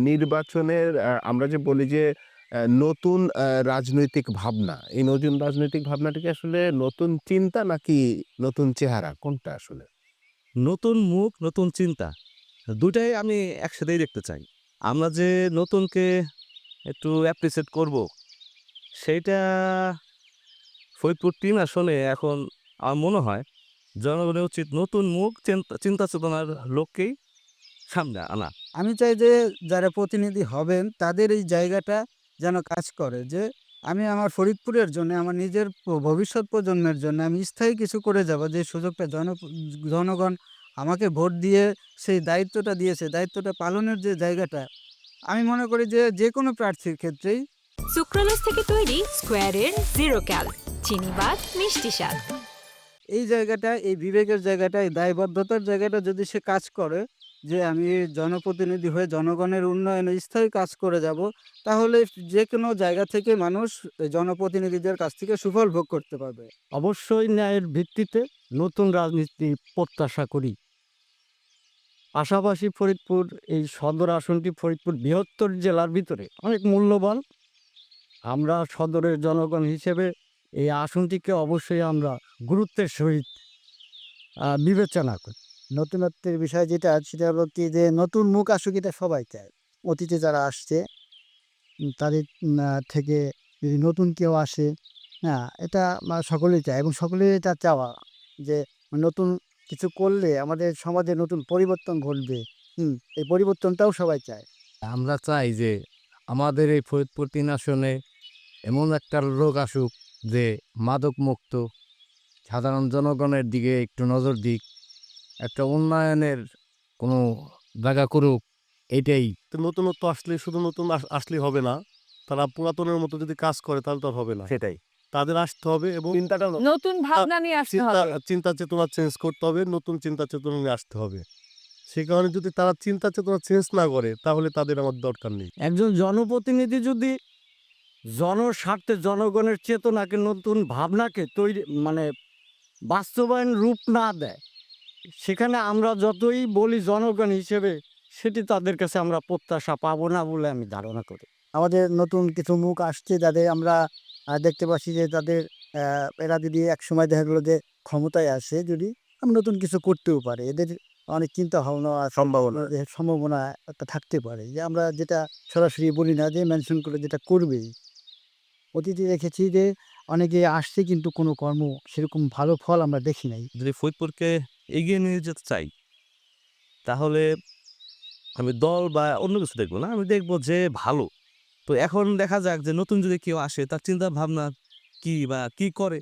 নির্বাচনের আমরা যে বলি যে নতুন রাজনৈতিক ভাবনা, এই নতুন রাজনৈতিক ভাবনাটা কি আসলে নতুন চিন্তা নাকি নতুন চেহারা কোনটা আসলে? নতুন মুখ, নতুন চিন্তা ২ টাই আমি একসাথেই দেখতে চাই। আমরা যে নতুনকে একটু অ্যাপ্রিসিয়েট করব, সেইটা ফরিদপুর টিম আসলে এখন আমার মনে হয় জনগণের উচিত নতুন মুখ, চিন্তা চেতনার লোককেই সামনে আনা। আমি চাই যে যারা প্রতিনিধি হবেন তাদের এই জায়গাটা যেন কাজ করে যে আমি আমার ফরিদপুরের জন্য আমার নিজের ভবিষ্যৎ প্রজন্মের জন্য আমি স্থায়ী কিছু করে যাব, যে সুযোগটা জনগণ আমাকে ভোট দিয়ে সেই দায়িত্বটা দিয়েছে, দায়িত্বটা পালনের যে জায়গাটা আমি মনে করি যে যে কোনো প্রার্থীর ক্ষেত্রেই সুক্রালোজ থেকে তৈরি স্কোয়ারের জিরো ক্যাল চিনিবাদ মিষ্টি স্বাদ। এই জায়গাটা, এই বিবেকের জায়গাটা, এই দায়বদ্ধতার জায়গাটা যদি সে কাজ করে যে আমি জনপ্রতিনিধি হয়ে জনগণের উন্নয়নে স্থায়ী কাজ করে যাব, তাহলে যে কোনো জায়গা থেকে মানুষ এই জনপ্রতিনিধিদের কাছ থেকে সুফল ভোগ করতে পারবে। অবশ্যই ন্যায়ের ভিত্তিতে নতুন রাজনীতি প্রত্যাশা করি। পাশাপাশি ফরিদপুর এই সদর আসনটি ফরিদপুর বৃহত্তর জেলার ভিতরে অনেক মূল্যবান। আমরা সদরের জনগণ হিসেবে এই আসনটিকে অবশ্যই আমরা গুরুত্বের সহিত বিবেচনা করি। নতুনত্বের বিষয় যেটা সেটা হলো কি যে নতুন মুখ আসুক, এটা সবাই চায়। অতীতে যারা আসছে তাদের থেকে যদি নতুন কেউ আসে, হ্যাঁ, এটা সকলেই চায় এবং সকলেই এটা চাওয়া যে নতুন কিছু করলে আমাদের সমাজে নতুন পরিবর্তন ঘটবে। এই পরিবর্তনটাও সবাই চায়। আমরা চাই যে আমাদের এই ফরিদপুর ৩ আসনে এমন একটা লোক আসুক যে মাদক মুক্ত, সাধারণ জনগণের দিকে একটু নজর দিক, একটা উন্নয়নের কোনো জায়গা করুক, এইটাই। তো নতুনত্ব আসলে শুধু নতুন আসলেই হবে না, তারা পুরাতনের মতো যদি কাজ করে তাহলে তো আর হবে না। সেটাই। তাদের আসতে হবে এবং চিন্তাটা নতুন ভাবনা নিয়ে আসতে হবে। চিন্তা চেতনা চেঞ্জ করতে হবে, নতুন চিন্তা চেতনা নিয়ে আসতে হবে। সেই কারণে যদি তারা চিন্তা চেতনা চেঞ্জ না করে তাহলে তাদের আমার দরকার নেই। একজন জনপ্রতিনিধি যদি জনস্বার্থে জনগণের চেতনাকে, নতুন ভাবনাকে তৈরি বাস্তবায়ন রূপ না দেয়, সেখানে আমরা যতই বলি জনগণ হিসেবে সেটি তাদের কাছে আমরা প্রত্যাশা পাবো না বলে আমি ধারণা করি। আমাদের নতুন কিছু মুখ আসছে যাদের আমরা দেখতে পাচ্ছি যে তাদের এরা যদি একসময় দেখা গেলো যে ক্ষমতায় আসে, যদি আমরা নতুন কিছু করতেও পারে, এদের অনেক চিন্তা ভাবনা সম্ভাবনা একটা থাকতে পারে যে আমরা যেটা সরাসরি বলি না, যে মেনশন করে যেটা করবেই। অতীতে দেখেছি যে অনেকে আসছে কিন্তু কোনো কর্ম সেরকম ভালো ফল আমরা দেখি নাই। যদি ফরিদপুরকে এগিয়ে নিয়ে যেতে চাই, তাহলে আমি দল বা অন্য কিছু দেখব না। আমি দেখব যে ভালো। তো এখন দেখা যাক যে নতুন যদি কেউ আসে তার চিন্তা ভাবনা কি বা কি করে